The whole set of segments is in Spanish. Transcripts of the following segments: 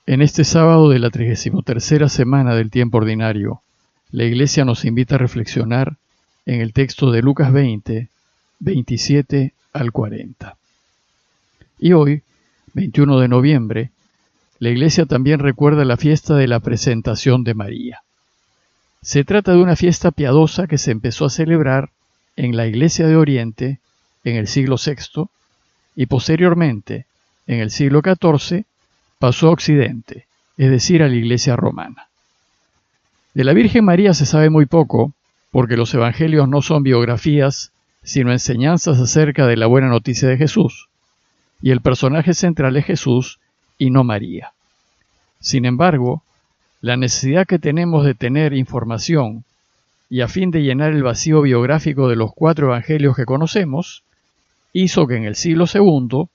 En este sábado de la 33ª semana del tiempo ordinario, la Iglesia nos invita a reflexionar en el texto de Lucas 20, 27 al 40. Y hoy, 21 de noviembre, la Iglesia también recuerda la fiesta de la presentación de María. Se trata de una fiesta piadosa que se empezó a celebrar en la Iglesia de Oriente en el siglo VI y posteriormente, en el siglo XIV, pasó a Occidente, es decir, a la Iglesia romana. De la Virgen María se sabe muy poco, porque los evangelios no son biografías, sino enseñanzas acerca de la buena noticia de Jesús, y el personaje central es Jesús y no María. Sin embargo, la necesidad que tenemos de tener información, y a fin de llenar el vacío biográfico de los 4 evangelios que conocemos, hizo que en el siglo II,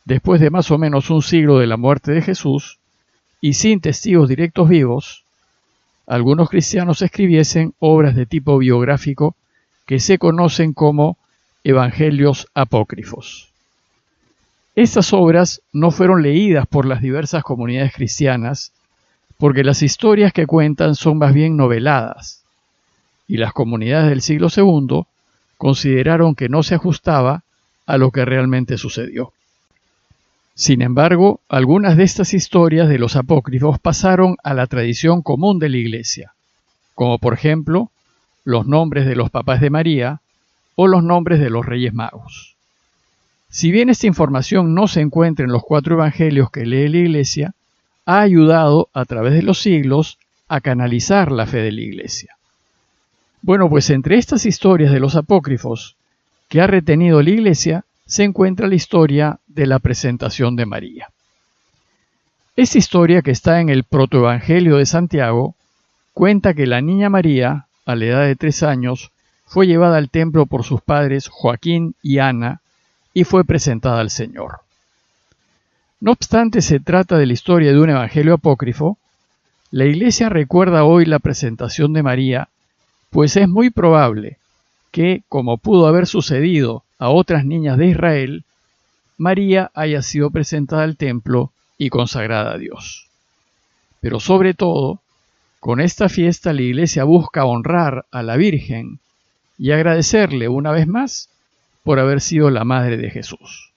después de más o menos un siglo de la muerte de Jesús, y sin testigos directos vivos, algunos cristianos escribiesen obras de tipo biográfico que se conocen como evangelios apócrifos. Estas obras no fueron leídas por las diversas comunidades cristianas porque las historias que cuentan son más bien noveladas, y las comunidades del siglo II consideraron que no se ajustaba a lo que realmente sucedió. Sin embargo, algunas de estas historias de los apócrifos pasaron a la tradición común de la Iglesia, como por ejemplo los nombres de los papás de María o los nombres de los Reyes Magos. Si bien esta información no se encuentra en los 4 evangelios que lee la Iglesia, ha ayudado a través de los siglos a canalizar la fe de la Iglesia. Bueno, pues entre estas historias de los apócrifos que ha retenido la Iglesia, se encuentra la historia de la presentación de María. Esta historia, que está en el protoevangelio de Santiago, cuenta que la niña María, a la edad de 3 años, fue llevada al templo por sus padres Joaquín y Ana y fue presentada al Señor. No obstante se trata de la historia de un evangelio apócrifo, la Iglesia recuerda hoy la presentación de María, pues es muy probable que, como pudo haber sucedido a otras niñas de Israel, María haya sido presentada al templo y consagrada a Dios. Pero sobre todo, con esta fiesta la Iglesia busca honrar a la Virgen y agradecerle una vez más por haber sido la madre de Jesús.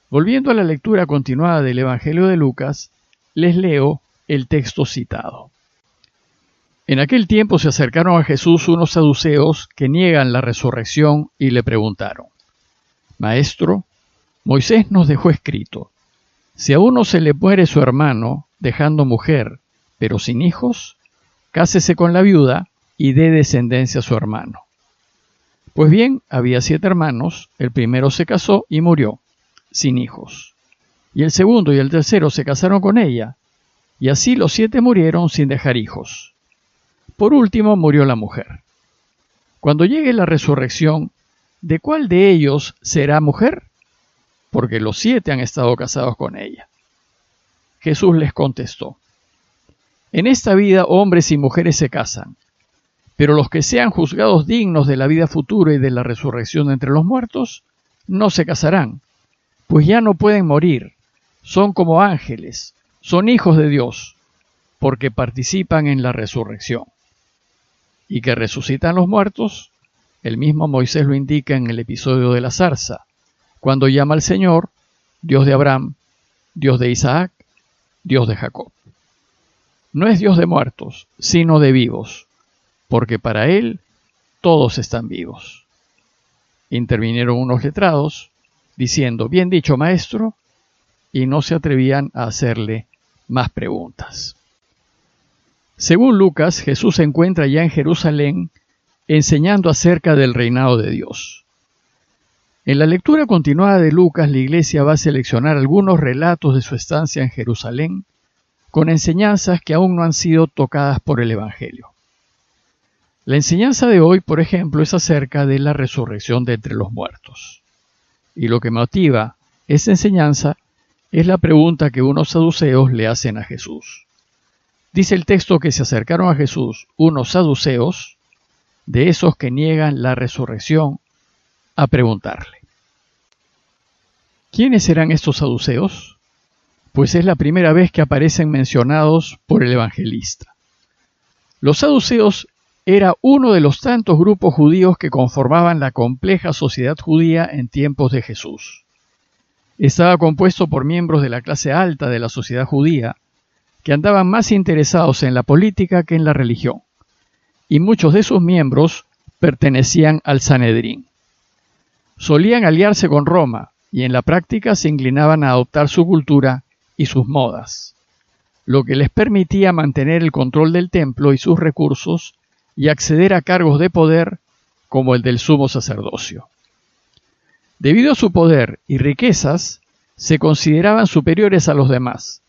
Volviendo a la lectura continuada del Evangelio de Lucas, les leo el texto citado. En aquel tiempo se acercaron a Jesús unos saduceos que niegan la resurrección y le preguntaron: Maestro, Moisés nos dejó escrito: si a uno se le muere su hermano, dejando mujer, pero sin hijos, cásese con la viuda y dé descendencia a su hermano. Pues bien, había 7 hermanos, el primero se casó y murió, sin hijos. Y el segundo y el tercero se casaron con ella, y así los 7 murieron sin dejar hijos. Por último murió la mujer. Cuando llegue la resurrección, ¿de cuál de ellos será mujer? Porque los 7 han estado casados con ella. Jesús les contestó: en esta vida hombres y mujeres se casan, pero los que sean juzgados dignos de la vida futura y de la resurrección de entre los muertos, no se casarán, pues ya no pueden morir, son como ángeles, son hijos de Dios, porque participan en la resurrección. Y que resucitan los muertos, el mismo Moisés lo indica en el episodio de la zarza, cuando llama al Señor Dios de Abraham, Dios de Isaac, Dios de Jacob. No es Dios de muertos, sino de vivos, porque para Él todos están vivos. Intervinieron unos letrados, diciendo: bien dicho, maestro, y no se atrevían a hacerle más preguntas. Según Lucas, Jesús se encuentra ya en Jerusalén enseñando acerca del reinado de Dios. En la lectura continuada de Lucas, la Iglesia va a seleccionar algunos relatos de su estancia en Jerusalén con enseñanzas que aún no han sido tocadas por el Evangelio. La enseñanza de hoy, por ejemplo, es acerca de la resurrección de entre los muertos. Y lo que motiva esta enseñanza es la pregunta que unos saduceos le hacen a Jesús. Dice el texto que se acercaron a Jesús unos saduceos, de esos que niegan la resurrección, a preguntarle: ¿quiénes serán estos saduceos? pues es la primera vez que aparecen mencionados por el evangelista. Los saduceos era uno de los tantos grupos judíos que conformaban la compleja sociedad judía en tiempos de Jesús. Estaba compuesto por miembros de la clase alta de la sociedad judía, que andaban más interesados en la política que en la religión, y muchos de sus miembros pertenecían al Sanedrín. Solían aliarse con Roma y en la práctica se inclinaban a adoptar su cultura y sus modas, lo que les permitía mantener el control del templo y sus recursos y acceder a cargos de poder como el del sumo sacerdocio. Debido a su poder y riquezas, se consideraban superiores a los demás,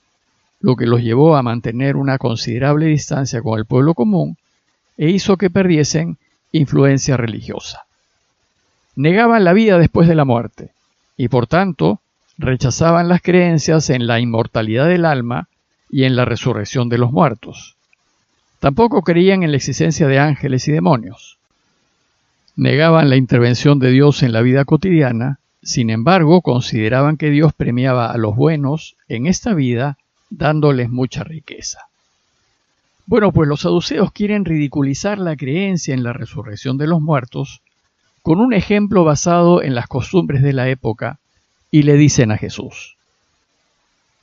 lo que los llevó a mantener una considerable distancia con el pueblo común e hizo que perdiesen influencia religiosa. Negaban la vida después de la muerte y, por tanto, rechazaban las creencias en la inmortalidad del alma y en la resurrección de los muertos. Tampoco creían en la existencia de ángeles y demonios. Negaban la intervención de Dios en la vida cotidiana, sin embargo, consideraban que Dios premiaba a los buenos en esta vida dándoles mucha riqueza. Bueno, pues los saduceos quieren ridiculizar la creencia en la resurrección de los muertos con un ejemplo basado en las costumbres de la época y le dicen a Jesús: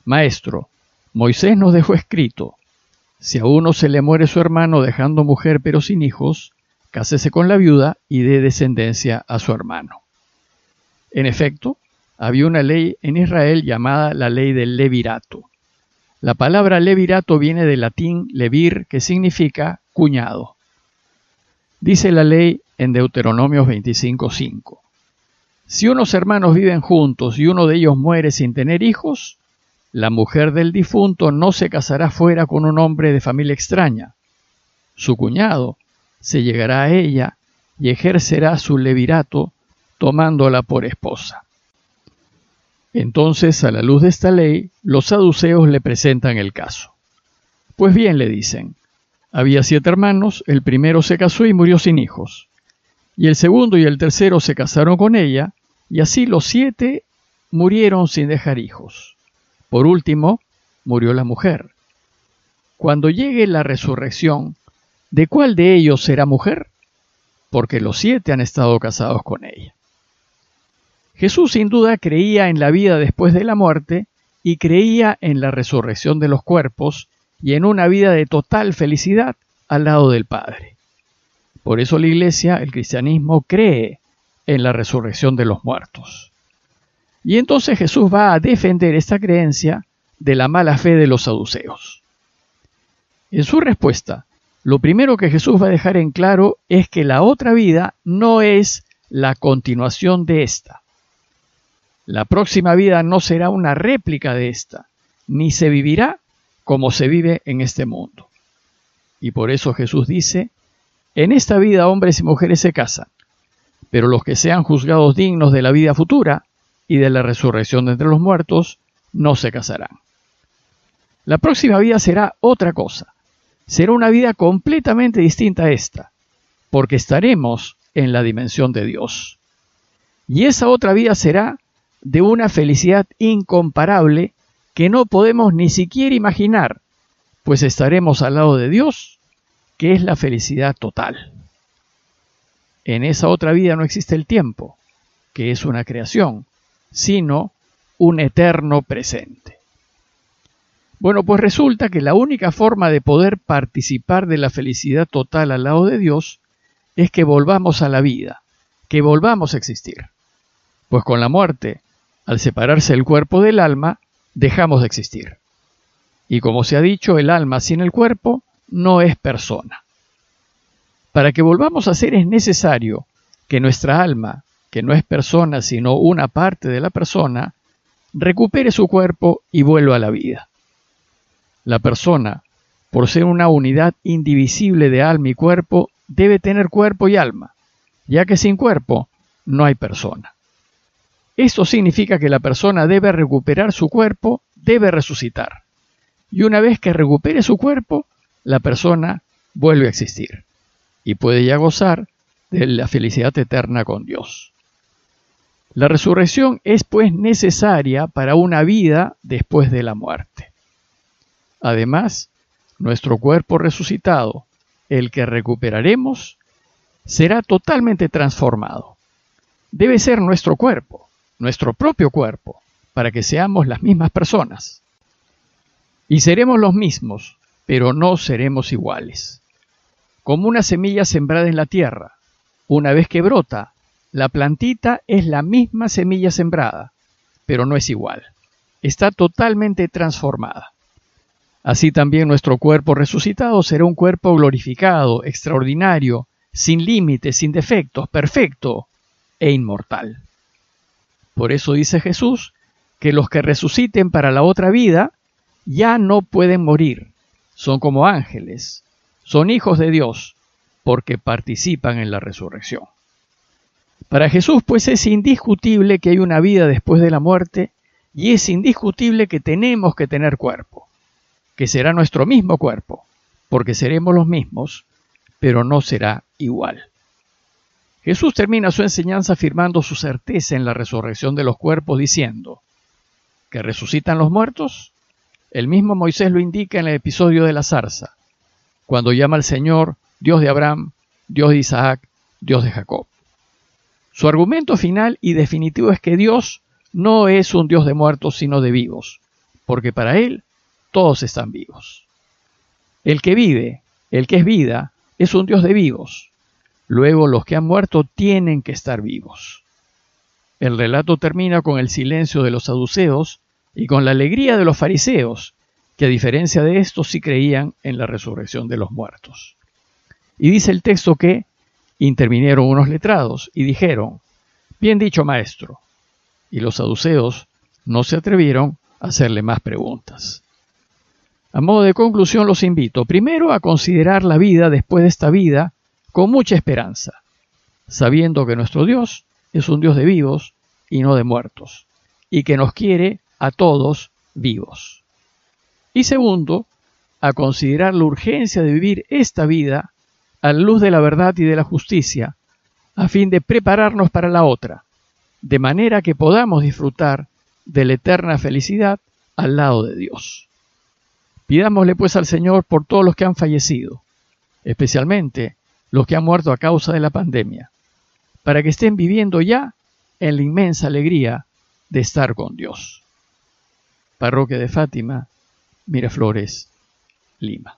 Maestro, Moisés nos dejó escrito: si a uno se le muere su hermano dejando mujer pero sin hijos, cásese con la viuda y dé descendencia a su hermano. En efecto, había una ley en Israel llamada la ley del levirato. La palabra levirato viene del latín levir, que significa cuñado. Dice la ley en Deuteronomios 25:5: si unos hermanos viven juntos y uno de ellos muere sin tener hijos, la mujer del difunto no se casará fuera con un hombre de familia extraña. Su cuñado se llegará a ella y ejercerá su levirato tomándola por esposa. Entonces, a la luz de esta ley, los saduceos le presentan el caso. Pues bien, le dicen, había 7 hermanos, el primero se casó y murió sin hijos, y el segundo y el tercero se casaron con ella, y así los 7 murieron sin dejar hijos. Por último, murió la mujer. Cuando llegue la resurrección, ¿de cuál de ellos será mujer? Porque los 7 han estado casados con ella. Jesús sin duda creía en la vida después de la muerte y creía en la resurrección de los cuerpos y en una vida de total felicidad al lado del Padre. Por eso la Iglesia, el cristianismo, cree en la resurrección de los muertos. Y entonces Jesús va a defender esta creencia de la mala fe de los saduceos. En su respuesta, lo primero que Jesús va a dejar en claro es que la otra vida no es la continuación de esta. La próxima vida no será una réplica de esta, ni se vivirá como se vive en este mundo. Y por eso Jesús dice: en esta vida hombres y mujeres se casan, pero los que sean juzgados dignos de la vida futura y de la resurrección de entre los muertos no se casarán. La próxima vida será otra cosa, será una vida completamente distinta a esta, porque estaremos en la dimensión de Dios. Y esa otra vida será de una felicidad incomparable que no podemos ni siquiera imaginar, pues estaremos al lado de Dios, que es la felicidad total. En esa otra vida no existe el tiempo, que es una creación, sino un eterno presente. Bueno, pues resulta que la única forma de poder participar de la felicidad total al lado de Dios es que volvamos a la vida, que volvamos a existir. Pues con la muerte, al separarse el cuerpo del alma, dejamos de existir. Y como se ha dicho, el alma sin el cuerpo no es persona. Para que volvamos a ser es necesario que nuestra alma, que no es persona sino una parte de la persona, recupere su cuerpo y vuelva a la vida. La persona, por ser una unidad indivisible de alma y cuerpo, debe tener cuerpo y alma, ya que sin cuerpo no hay persona. Esto significa que la persona debe recuperar su cuerpo, debe resucitar. Y una vez que recupere su cuerpo, la persona vuelve a existir y puede ya gozar de la felicidad eterna con Dios. La resurrección es pues necesaria para una vida después de la muerte. Además, nuestro cuerpo resucitado, el que recuperaremos, será totalmente transformado. Debe ser nuestro cuerpo, nuestro propio cuerpo, para que seamos las mismas personas. Y seremos los mismos, pero no seremos iguales. Como una semilla sembrada en la tierra, una vez que brota, la plantita es la misma semilla sembrada, pero no es igual. Está totalmente transformada. Así también nuestro cuerpo resucitado será un cuerpo glorificado, extraordinario, sin límites, sin defectos, perfecto e inmortal. Por eso dice Jesús que los que resuciten para la otra vida ya no pueden morir. Son como ángeles, son hijos de Dios, porque participan en la resurrección. Para Jesús, pues, es indiscutible que hay una vida después de la muerte y es indiscutible que tenemos que tener cuerpo, que será nuestro mismo cuerpo, porque seremos los mismos, pero no será igual. Jesús termina su enseñanza afirmando su certeza en la resurrección de los cuerpos, diciendo que resucitan los muertos. El mismo Moisés lo indica en el episodio de la zarza, cuando llama al Señor Dios de Abraham, Dios de Isaac, Dios de Jacob. Su argumento final y definitivo es que Dios no es un Dios de muertos, sino de vivos, porque para Él todos están vivos. El que vive, el que es vida, es un Dios de vivos. Luego los que han muerto tienen que estar vivos. El relato termina con el silencio de los saduceos y con la alegría de los fariseos, que a diferencia de estos sí creían en la resurrección de los muertos. Y dice el texto que intervinieron unos letrados y dijeron: «Bien dicho, maestro». Y los saduceos no se atrevieron a hacerle más preguntas. A modo de conclusión, los invito primero a considerar la vida después de esta vida con mucha esperanza, sabiendo que nuestro Dios es un Dios de vivos y no de muertos, y que nos quiere a todos vivos. Y segundo, a considerar la urgencia de vivir esta vida a la luz de la verdad y de la justicia, a fin de prepararnos para la otra, de manera que podamos disfrutar de la eterna felicidad al lado de Dios. Pidámosle pues al Señor por todos los que han fallecido, especialmente los que han muerto a causa de la pandemia, para que estén viviendo ya en la inmensa alegría de estar con Dios. Parroquia de Fátima, Miraflores, Lima.